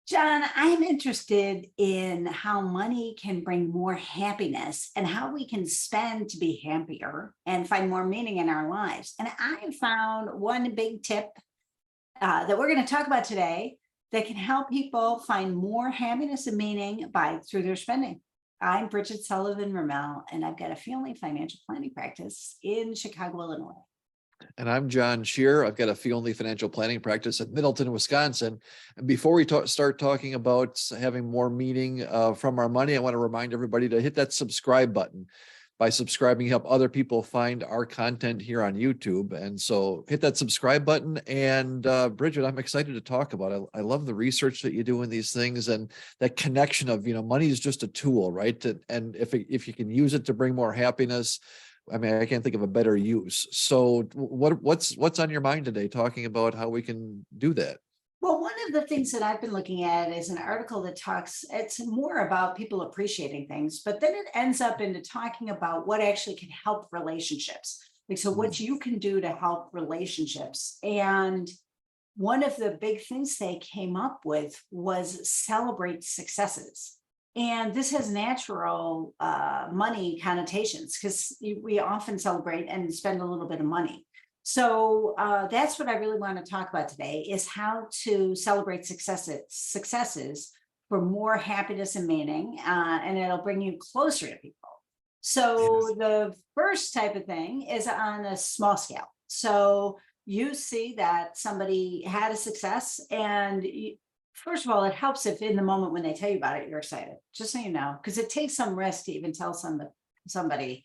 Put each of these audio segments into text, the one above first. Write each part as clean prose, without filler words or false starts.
John, I'm interested in how money can bring more happiness and how we can spend to be happier and find more meaning in our lives. And I found one big tip that we're going to talk about today that can help people find more happiness and meaning by through their spending. I'm Bridget Sullivan Ramel, and I've got a family financial planning practice in Chicago, Illinois. And I'm John Shear. I've got a fee-only financial planning practice at Middleton, Wisconsin. And before we start talking about having more meaning from our money, I want to remind everybody to hit that subscribe button. By subscribing, help other people find our content here on YouTube. And so hit that subscribe button. And Bridget, I'm excited to talk about it. I love the research that you do in these things and that connection of, money is just a tool, right? And if you can use it to bring more happiness, I mean, I can't think of a better use. So what's on your mind today, talking about how we can do that? Well, one of the things that I've been looking at is an article that it's more about people appreciating things, but then it ends up into talking about what actually can help relationships. Like, so what you can do to help relationships. And one of the big things they came up with was celebrate successes. And this has natural money connotations because we often celebrate and spend a little bit of money. So that's what I really want to talk about today is how to celebrate successes for more happiness and meaning, and it'll bring you closer to people. So the first type of thing is on a small scale. So you see that somebody had a success and first of all, it helps if in the moment when they tell you about it, you're excited, just so you know, because it takes some risk to even tell somebody,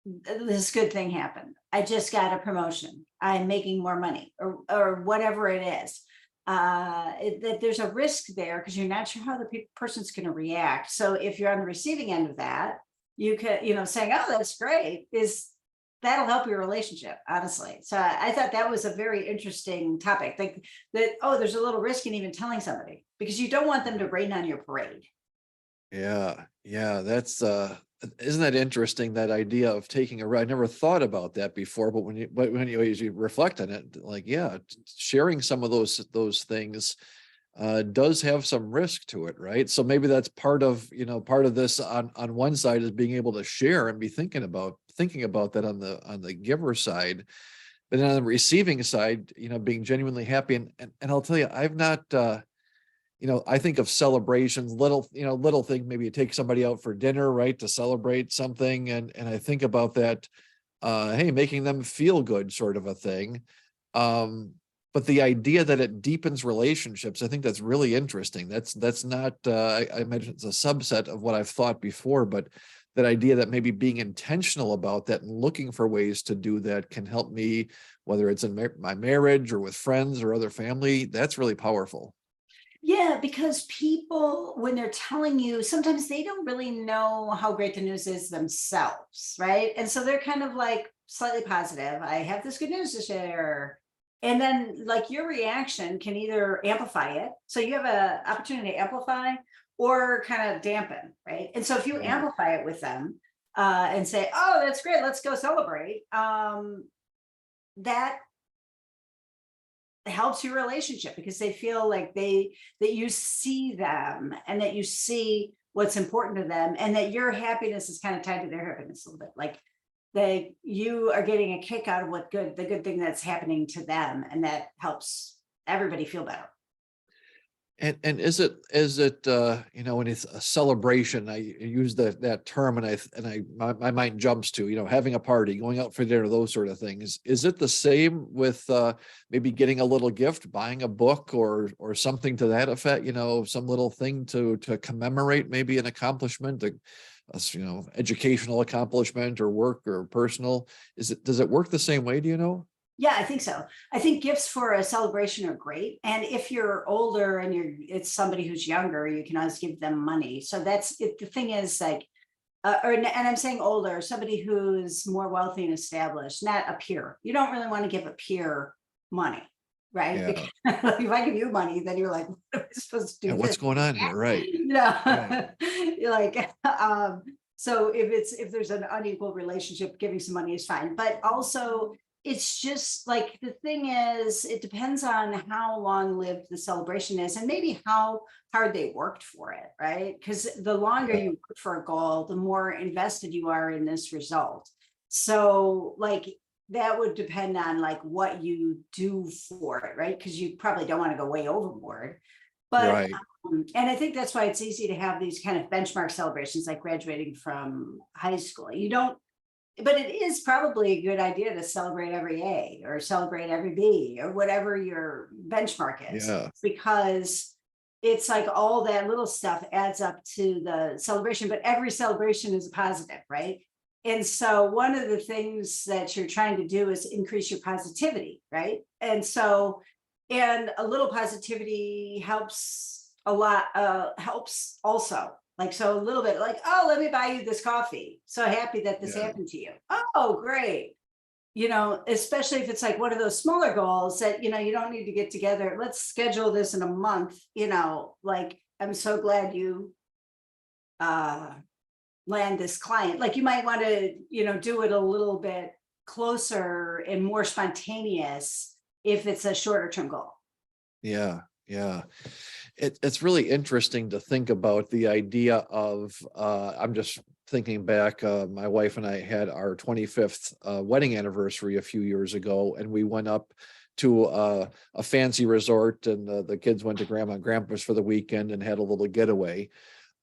this good thing happened. I just got a promotion. I'm making more money or whatever it is. That there's a risk there because you're not sure how the person's going to react. So if you're on the receiving end of that, you could, saying, oh, that's great, that'll help your relationship, honestly. So I thought that was a very interesting topic. Like that, oh, there's a little risk in even telling somebody because you don't want them to rain on your parade. Yeah, that's isn't that interesting, that idea of taking a ride? I never thought about that before, but when you reflect on it, like, yeah, sharing some of those things does have some risk to it, right? So maybe that's part of this on one side is being able to share and be thinking about that on the giver side, but then on the receiving side, being genuinely happy. And I'll tell you, I've not I think of celebrations, little thing, maybe you take somebody out for dinner, right, to celebrate something. And I think about that, hey, making them feel good sort of a thing. But the idea that it deepens relationships, I think that's really interesting. That's not, I imagine it's a subset of what I've thought before, but that idea that maybe being intentional about that and looking for ways to do that can help me, whether it's in my marriage or with friends or other family, that's really powerful. Yeah, because people, when they're telling you, sometimes they don't really know how great the news is themselves, right? And so they're kind of like slightly positive. I have this good news to share. And then like your reaction can either amplify it. So you have an opportunity to amplify or kind of dampen, right? And so if you Yeah. amplify it with them and say, oh, that's great, let's go celebrate, that helps your relationship because they feel like that you see them and that you see what's important to them and that your happiness is kind of tied to their happiness a little bit, like you are getting a kick out of the good thing that's happening to them, and that helps everybody feel better. And is it when it's a celebration, I use that term, and my mind jumps to having a party, going out for dinner, those sort of things. Is it the same with maybe getting a little gift, buying a book or something to that effect? Some little thing to commemorate maybe an accomplishment, educational accomplishment or work or personal. Does it work the same way? Do you know? Yeah, I think so. I think gifts for a celebration are great. And if you're older and it's somebody who's younger, you can always give them money. So that's it. The thing is like, and I'm saying older, somebody who's more wealthy and established, not a peer. You don't really want to give a peer money, right? Yeah. Because like, if I give you money, then you're like, what am I supposed to Yeah, do what's this? going on here? Right. Right. You're like, so if there's an unequal relationship, giving some money is fine. But also it's just like, the thing is, it depends on how long lived the celebration is and maybe how hard they worked for it, right? Because the longer Yeah, you work for a goal, the more invested you are in this result. So like, that would depend on like what you do for it, right? Because you probably don't want to go way overboard. But right. and I think that's why it's easy to have these kind of benchmark celebrations like graduating from high school. You don't, but it is probably a good idea to celebrate every A or celebrate every B or whatever your benchmark is, Yeah, because it's like all that little stuff adds up to the celebration, but every celebration is a positive, right? And so one of the things that you're trying to do is increase your positivity, right? And so, and a little positivity helps a lot, helps also. Like, so a little bit like, oh, let me buy you this coffee. So happy that this yeah, happened to you. Oh, great. Especially if it's like one of those smaller goals that, you don't need to get together. Let's schedule this in a month, like, I'm so glad you uh land this client. Like, you might want to, do it a little bit closer and more spontaneous if it's a shorter term goal. yeah, yeah. It's really interesting to think about the idea of, I'm just thinking back, my wife and I had our 25th wedding anniversary a few years ago, and we went up to a fancy resort, and the kids went to grandma and grandpa's for the weekend and had a little getaway.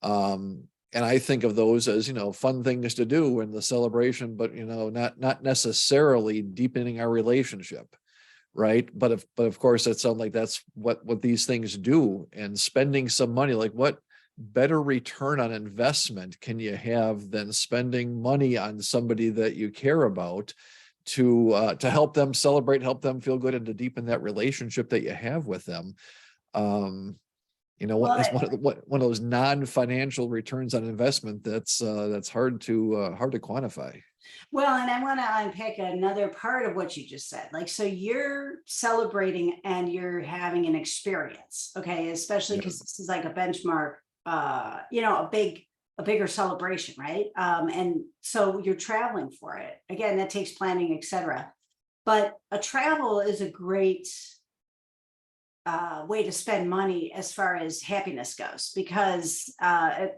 And I think of those as, fun things to do in the celebration, but, not necessarily deepening our relationship. Right. But of course, it sounds like that's what these things do. And spending some money, like, what better return on investment can you have than spending money on somebody that you care about to help them celebrate, help them feel good, and to deepen that relationship that you have with them. Um, Well, it's one of those non-financial returns on investment that's hard to quantify. Well, and I want to unpack another part of what you just said. Like, so you're celebrating and you're having an experience, okay? Especially Yeah, because this is like a benchmark, a bigger celebration, right? And so you're traveling for it. Again, that takes planning, etc. But a travel is a great way to spend money as far as happiness goes, because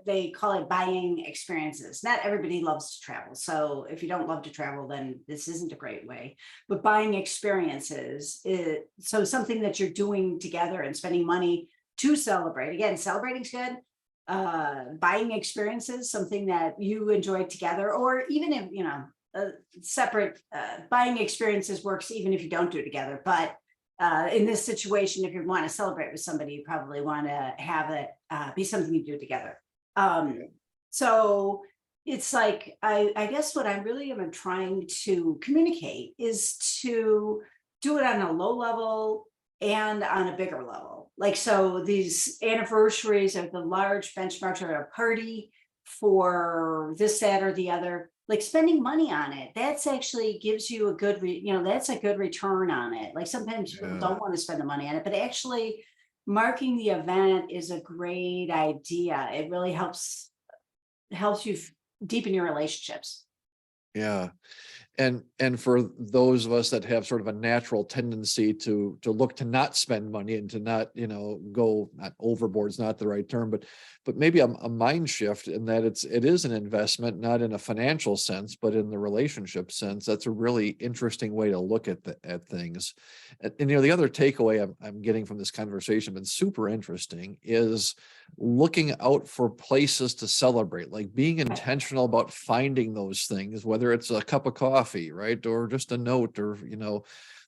they call it buying experiences. Not everybody loves to travel. So if you don't love to travel, then this isn't a great way. But buying experiences is so something that you're doing together and spending money to celebrate. Again, celebrating's good. Buying experiences, something that you enjoy together, or even if, separate buying experiences works even if you don't do it together. But in this situation, if you want to celebrate with somebody, you probably want to have it be something you do together. yeah, So it's like, I guess what I really am trying to communicate is to do it on a low level and on a bigger level. Like, so these anniversaries are the large benchmarks, or a party for this, that, or the other, like spending money on it, that's actually gives you a good that's a good return on it. Like, sometimes people yeah. don't want to spend the money on it, but actually marking the event is a great idea. It really helps you deepen your relationships. Yeah. And for those of us that have sort of a natural tendency to look to not spend money and to not, go, not overboard's not the right term, but maybe a mind shift in that it is an investment, not in a financial sense, but in the relationship sense. That's a really interesting way to look at things. And the other takeaway I'm getting from this conversation, been super interesting, is looking out for places to celebrate, like being intentional about finding those things, whether it's a cup of coffee, right? Or just a note, or,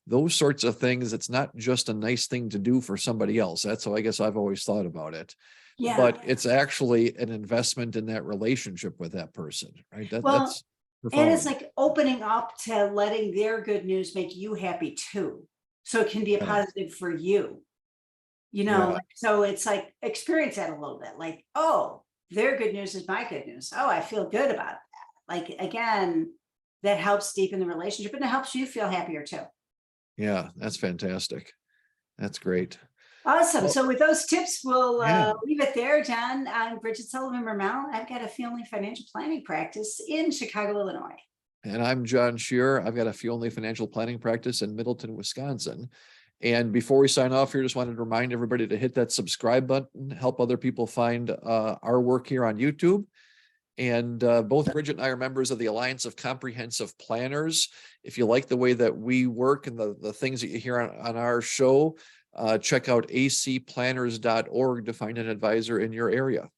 those sorts of things. It's not just a nice thing to do for somebody else. That's how I guess I've always thought about it. Yeah. But it's actually an investment in that relationship with that person, right? Well, That's and it's profound. like opening up to letting their good news make you happy too. So it can be a Yeah, positive for you. yeah, Like, so it's like experience that a little bit, like, oh, their good news is my good news. Oh, I feel good about that. Like, again, that helps deepen the relationship and it helps you feel happier too. yeah. That's fantastic. That's great. Awesome. Well, So with those tips, we'll yeah. leave it there, John. I'm Bridget Sullivan Vermount. I've got a family financial planning practice in Chicago, Illinois. And I'm John Shearer. I've got a fee only financial planning practice in Middleton, Wisconsin. And before we sign off here, just wanted to remind everybody to hit that subscribe button, help other people find our work here on YouTube. And both Bridget and I are members of the Alliance of Comprehensive Planners. If you like the way that we work and the things that you hear on our show, check out acplanners.org to find an advisor in your area.